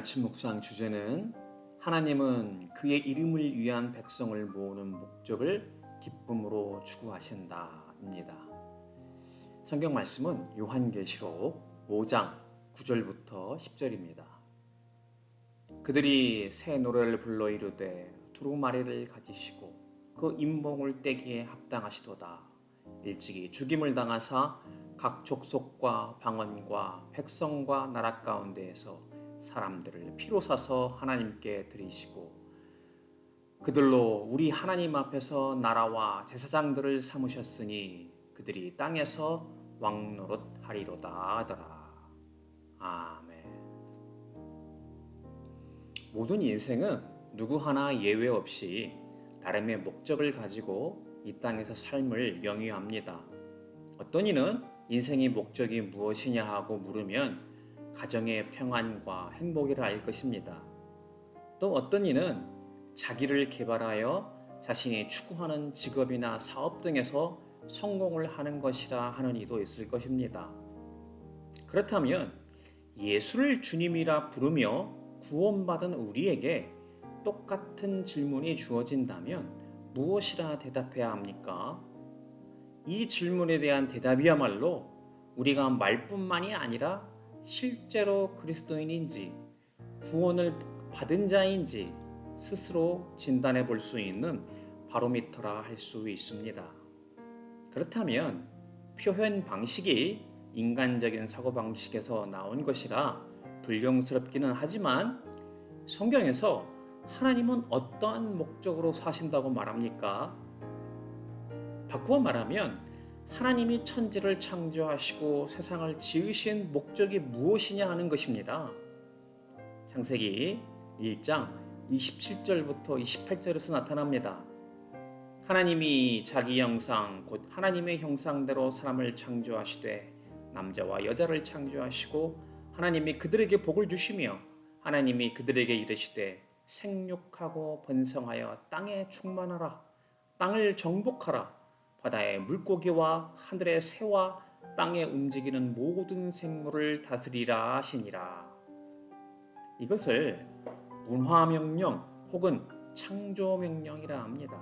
아침 묵상 주제는 하나님은 그의 이름을 위한 백성을 모으는 목적을 기쁨으로 추구하신다입니다. 성경 말씀은 요한계시록 5장 9절부터 10절입니다. 그들이 새 노래를 불러 이르되 두루마리를 가지시고 그 인봉을 떼기에 합당하시도다. 일찍이 죽임을 당하사 각 족속과 방언과 백성과 나라 가운데에서 사람들을 피로 사서 하나님께 드리시고 그들로 우리 하나님 앞에서 나라와 제사장들을 삼으셨으니 그들이 땅에서 왕노릇하리로다 하더라. 아멘. 모든 인생은 누구 하나 예외 없이 나름의 목적을 가지고 이 땅에서 삶을 영위합니다. 어떤 이는 인생의 목적이 무엇이냐 하고 물으면 가정의 평안과 행복이라 알 것입니다. 또 어떤 이는 자기를 개발하여 자신이 추구하는 직업이나 사업 등에서 성공을 하는 것이라 하는 이도 있을 것입니다. 그렇다면 예수를 주님이라 부르며 구원받은 우리에게 똑같은 질문이 주어진다면 무엇이라 대답해야 합니까? 이 질문에 대한 대답이야말로 우리가 말뿐만이 아니라 실제로 그리스도인인지 구원을 받은 자인지 스스로 진단해 볼 수 있는 바로미터라 할 수 있습니다. 그렇다면 표현 방식이 인간적인 사고방식에서 나온 것이라 불경스럽기는 하지만 성경에서 하나님은 어떠한 목적으로 사신다고 말합니까? 바꾸어 말하면 하나님이 천지를 창조하시고 세상을 지으신 목적이 무엇이냐 하는 것입니다. 창세기 1장 27절부터 28절에서 나타납니다. 하나님이 자기 형상 곧 하나님의 형상대로 사람을 창조하시되 남자와 여자를 창조하시고 하나님이 그들에게 복을 주시며 하나님이 그들에게 이르시되 생육하고 번성하여 땅에 충만하라 땅을 정복하라 바다의 물고기와 하늘의 새와 땅에 움직이는 모든 생물을 다스리라 하시니라. 이것을 문화명령 혹은 창조명령이라 합니다.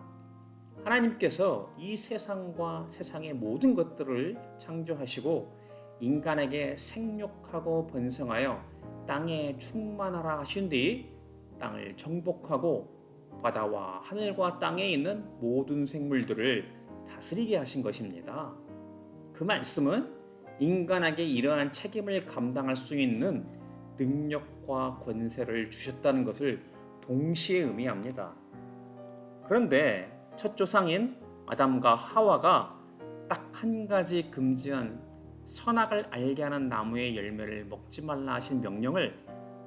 하나님께서 이 세상과 세상의 모든 것들을 창조하시고 인간에게 생육하고 번성하여 땅에 충만하라 하신 뒤 땅을 정복하고 바다와 하늘과 땅에 있는 모든 생물들을 다스리게 하신 것입니다. 그 말씀은 인간에게 이러한 책임을 감당할 수 있는 능력과 권세를 주셨다는 것을 동시에 의미합니다. 그런데 첫 조상인 아담과 하와가 딱 한 가지 금지한 선악을 알게 하는 나무의 열매를 먹지 말라 하신 명령을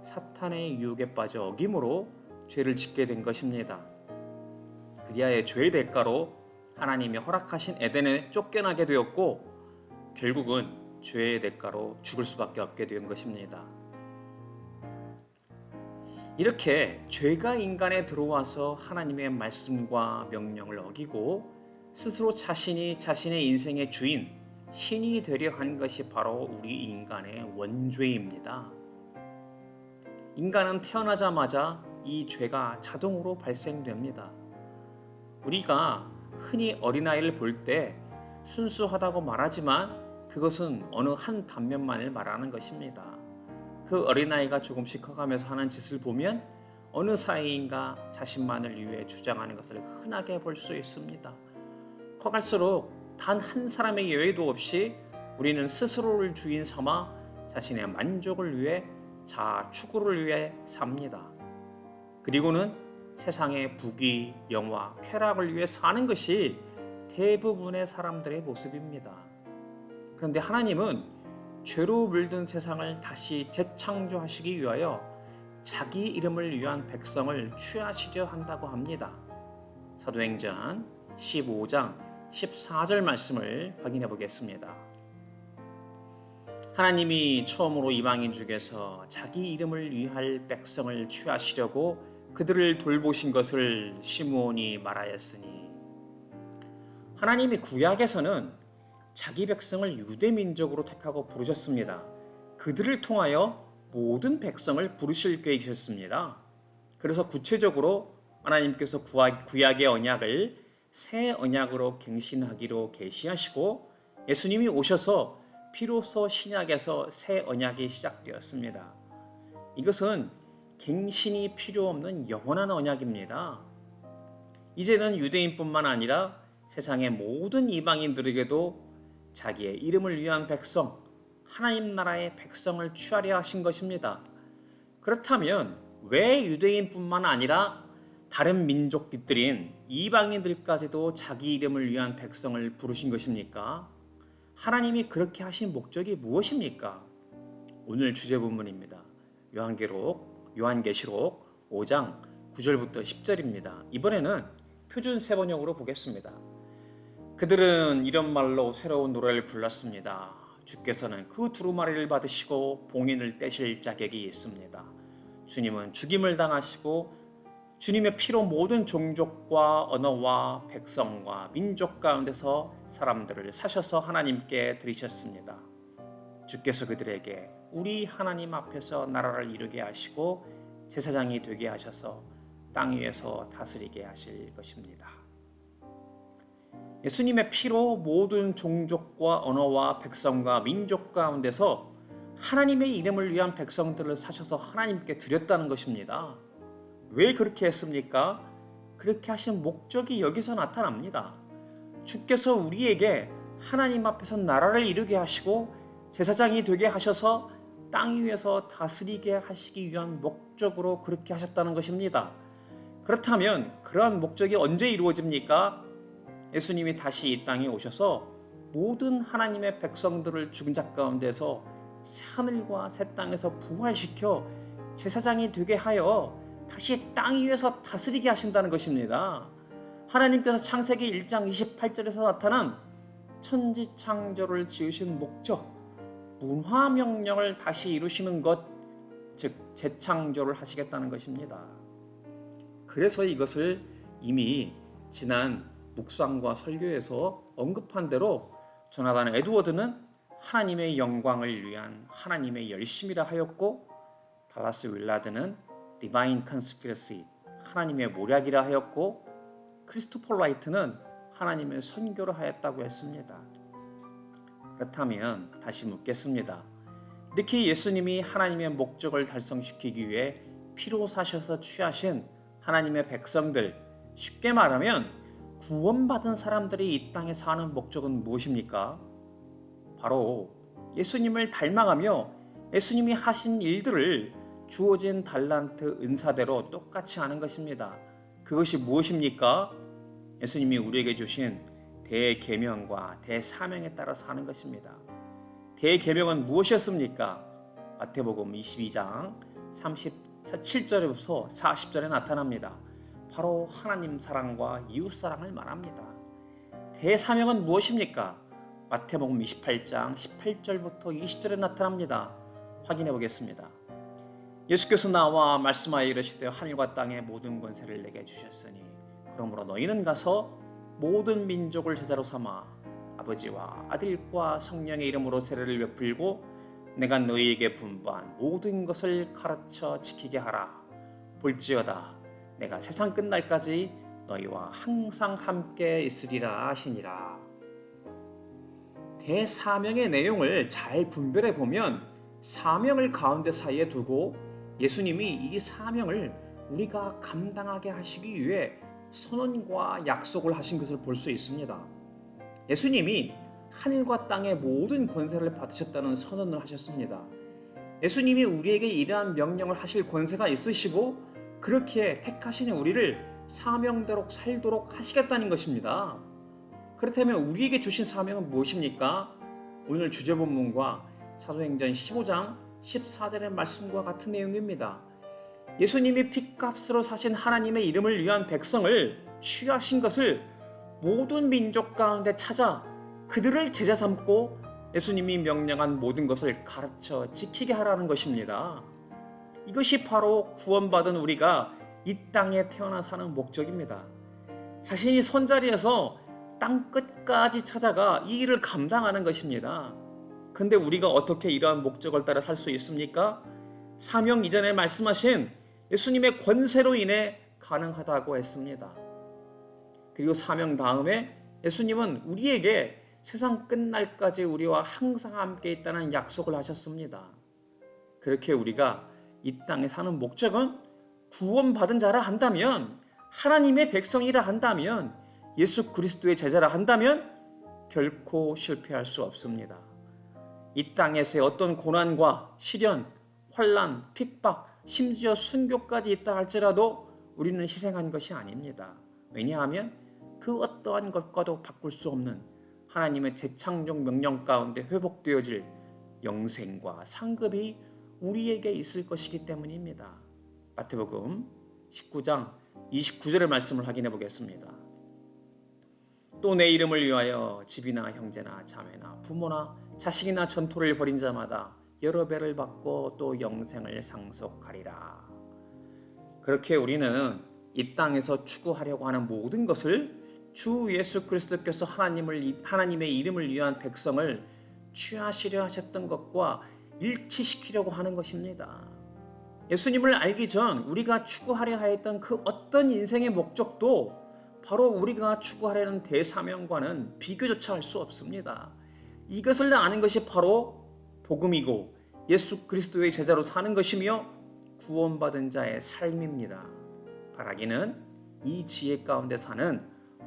사탄의 유혹에 빠져 어김으로 죄를 짓게 된 것입니다. 그리하여 죄의 대가로 하나님이 허락하신 에덴에 쫓겨나게 되었고 결국은 죄의 대가로 죽을 수밖에 없게 된 것입니다. 이렇게 죄가 인간에 들어와서 하나님의 말씀과 명령을 어기고 스스로 자신이 자신의 인생의 주인, 신이 되려 한 것이 바로 우리 인간의 원죄입니다. 인간은 태어나자마자 이 죄가 자동으로 발생됩니다. 우리가 흔히 어린아이를 볼 때 순수하다고 말하지만 그것은 어느 한 단면만을 말하는 것입니다. 그 어린아이가 조금씩 커가면서 하는 짓을 보면 어느 사이인가 자신만을 위해 주장하는 것을 흔하게 볼 수 있습니다. 커갈수록 단 한 사람의 예외도 없이 우리는 스스로를 주인 삼아 자신의 만족을 위해 자아 추구를 위해 삽니다. 그리고는 세상의 부귀, 영화, 쾌락을 위해 사는 것이 대부분의 사람들의 모습입니다. 그런데 하나님은 죄로 물든 세상을 다시 재창조하시기 위하여 자기 이름을 위한 백성을 취하시려 한다고 합니다. 사도행전 15장 14절 말씀을 확인해 보겠습니다. 하나님이 처음으로 이방인 중에서 자기 이름을 위할 백성을 취하시려고 그들을 돌보신 것을 시므온이 말하였으니 하나님이 구약에서는 자기 백성을 유대 민족으로 택하고 부르셨습니다. 그들을 통하여 모든 백성을 부르실 계획이셨습니다. 그래서 구체적으로 하나님께서 구약의 언약을 새 언약으로 갱신하기로 계시하시고 예수님이 오셔서 비로소 신약에서 새 언약이 시작되었습니다. 이것은 갱신이 필요 없는 영원한 언약입니다. 이제는 유대인뿐만 아니라 세상의 모든 이방인들에게도 자기의 이름을 위한 백성, 하나님 나라의 백성을 취하려 하신 것입니다. 그렇다면 왜 유대인뿐만 아니라 다른 민족들인 이방인들까지도 자기 이름을 위한 백성을 부르신 것입니까? 하나님이 그렇게 하신 목적이 무엇입니까? 오늘 주제 본문입니다. 요한계시록 5장 9절부터 10절입니다. 이번에는 표준 세번역으로 보겠습니다. 그들은 이런 말로 새로운 노래를 불렀습니다. 주께서는 그 두루마리를 받으시고 봉인을 떼실 자격이 있습니다. 주님은 죽임을 당하시고 주님의 피로 모든 종족과 언어와 백성과 민족 가운데서 사람들을 사셔서 하나님께 드리셨습니다. 주께서 그들에게 우리 하나님 앞에서 나라를 이루게 하시고 제사장이 되게 하셔서 땅 위에서 다스리게 하실 것입니다. 예수님의 피로 모든 종족과 언어와 백성과 민족 가운데서 하나님의 이름을 위한 백성들을 사셔서 하나님께 드렸다는 것입니다. 왜 그렇게 했습니까? 그렇게 하신 목적이 여기서 나타납니다. 주께서 우리에게 하나님 앞에서 나라를 이루게 하시고 제사장이 되게 하셔서 땅 위에서 다스리게 하시기 위한 목적으로 그렇게 하셨다는 것입니다. 그렇다면 그러한 목적이 언제 이루어집니까? 예수님이 다시 이 땅에 오셔서 모든 하나님의 백성들을 죽은 자 가운데서 하늘과 새 땅에서 부활시켜 제사장이 되게 하여 다시 땅 위에서 다스리게 하신다는 것입니다. 하나님께서 창세기 1장 28절에서 나타난 천지창조를 지으신 목적, 문화명령을 다시 이루시는 것, 즉 재창조를 하시겠다는 것입니다. 그래서 이것을 이미 지난 묵상과 설교에서 언급한 대로 조나단 에드워드는 하나님의 영광을 위한 하나님의 열심이라 하였고, 달라스 윌라드는 디바인 컨스피러시, 하나님의 모략이라 하였고, 크리스토퍼 라이트는 하나님의 선교를 하였다고 했습니다. 그렇다면 다시 묻겠습니다. 이렇게 예수님이 하나님의 목적을 달성시키기 위해 피로 사셔서 취하신 하나님의 백성들, 쉽게 말하면 구원받은 사람들이 이 땅에 사는 목적은 무엇입니까? 바로 예수님을 닮아가며 예수님이 하신 일들을 주어진 달란트 은사대로 똑같이 하는 것입니다. 그것이 무엇입니까? 예수님이 우리에게 주신 대계명과 대사명에 따라 사는 것입니다. 대계명은 무엇이었습니까? 마태복음 22장 37절에서 40절에 나타납니다. 바로 하나님 사랑과 이웃 사랑을 말합니다. 대사명은 무엇입니까? 마태복음 28장 18절부터 20절에 나타납니다. 확인해 보겠습니다. 예수께서 나와 말씀하여 이르시되 하늘과 땅의 모든 권세를 내게 주셨으니 그러므로 너희는 가서 모든 민족을 제자로 삼아 아버지와 아들과 성령의 이름으로 세례를 베풀고 내가 너희에게 분부한 모든 것을 가르쳐 지키게 하라. 볼지어다 내가 세상 끝날까지 너희와 항상 함께 있으리라 하시니라. 대사명의 내용을 잘 분별해 보면 사명을 가운데 사이에 두고 예수님이 이 사명을 우리가 감당하게 하시기 위해 선언과 약속을 하신 것을 볼 수 있습니다. 예수님이 하늘과 땅의 모든 권세를 받으셨다는 선언을 하셨습니다. 예수님이 우리에게 이러한 명령을 하실 권세가 있으시고 그렇게 택하신 우리를 사명대로 살도록 하시겠다는 것입니다. 그렇다면 우리에게 주신 사명은 무엇입니까? 오늘 주제 본문과 사도행전 15장 14절의 말씀과 같은 내용입니다. 예수님이 핏값으로 사신 하나님의 이름을 위한 백성을 취하신 것을 모든 민족 가운데 찾아 그들을 제자 삼고 예수님이 명령한 모든 것을 가르쳐 지키게 하라는 것입니다. 이것이 바로 구원받은 우리가 이 땅에 태어나 사는 목적입니다. 자신이 손자리에서 땅 끝까지 찾아가 이 일을 감당하는 것입니다. 근데 우리가 어떻게 이러한 목적을 따라 살 수 있습니까? 사명 이전에 말씀하신 예수님의 권세로 인해 가능하다고 했습니다. 그리고 사명 다음에 예수님은 우리에게 세상 끝날까지 우리와 항상 함께 있다는 약속을 하셨습니다. 그렇게 우리가 이 땅에 사는 목적은 구원받은 자라 한다면, 하나님의 백성이라 한다면, 예수 그리스도의 제자라 한다면 결코 실패할 수 없습니다. 이 땅에서의 어떤 고난과 시련, 환난, 핍박, 심지어 순교까지 있다 할지라도 우리는 희생한 것이 아닙니다. 왜냐하면 그 어떠한 것과도 바꿀 수 없는 하나님의 재창조 명령 가운데 회복되어질 영생과 상급이 우리에게 있을 것이기 때문입니다. 마태복음 19장 29절의 말씀을 확인해 보겠습니다. 또 내 이름을 위하여 집이나 형제나 자매나 부모나 자식이나 전토를 벌인 자마다 여러 배를 받고 또 영생을 상속하리라. 그렇게 우리는 이 땅에서 추구하려고 하는 모든 것을 주 예수 그리스도께서 하나님의 이름을 위한 백성을 취하시려 하셨던 것과 일치시키려고 하는 것입니다. 예수님을 알기 전 우리가 추구하려 하였던 그 어떤 인생의 목적도 바로 우리가 추구하려는 대사명과는 비교조차 할 수 없습니다. 이것을 아는 것이 바로 복음이고 예수 그리스도의 제자로 사는 것이며 구원받은 자의 삶입니다. 바라기는 이 지혜 가운데 사는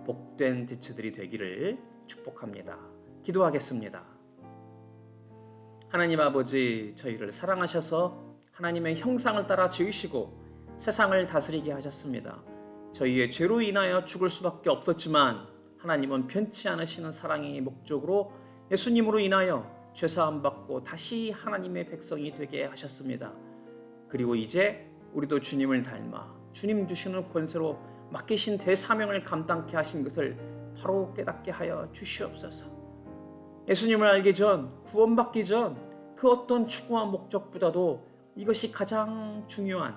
복된 지체들이 되기를 축복합니다. 기도하겠습니다. 하나님 아버지, 저희를 사랑하셔서 하나님의 형상을 따라 지으시고 세상을 다스리게 하셨습니다. 저희의 죄로 인하여 죽을 수밖에 없었지만 하나님은 변치 않으시는 사랑의 목적으로 예수님으로 인하여 죄사함 받고 다시 하나님의 백성이 되게 하셨습니다. 그리고 이제 우리도 주님을 닮아 주님 주시는 권세로 맡기신 대사명을 감당케 하신 것을 바로 깨닫게 하여 주시옵소서. 예수님을 알기 전, 구원받기 전 그 어떤 추구와 목적보다도 이것이 가장 중요한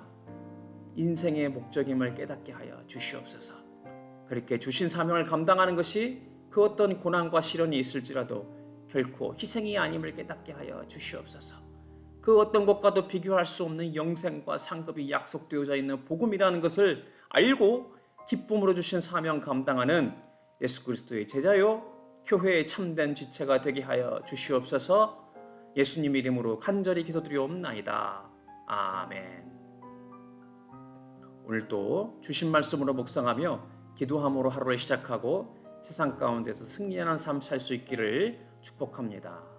인생의 목적임을 깨닫게 하여 주시옵소서. 그렇게 주신 사명을 감당하는 것이 그 어떤 고난과 시련이 있을지라도 결코 희생이 아님을 깨닫게 하여 주시옵소서. 그 어떤 것과도 비교할 수 없는 영생과 상급이 약속되어져 있는 복음이라는 것을 알고 기쁨으로 주신 사명 감당하는 예수 그리스도의 제자요 교회의 참된 지체가 되게 하여 주시옵소서. 예수님 이름으로 간절히 기도드리옵나이다. 아멘. 오늘도 주신 말씀으로 묵상하며 기도함으로 하루를 시작하고 세상 가운데서 승리하는 삶 살 수 있기를 축복합니다.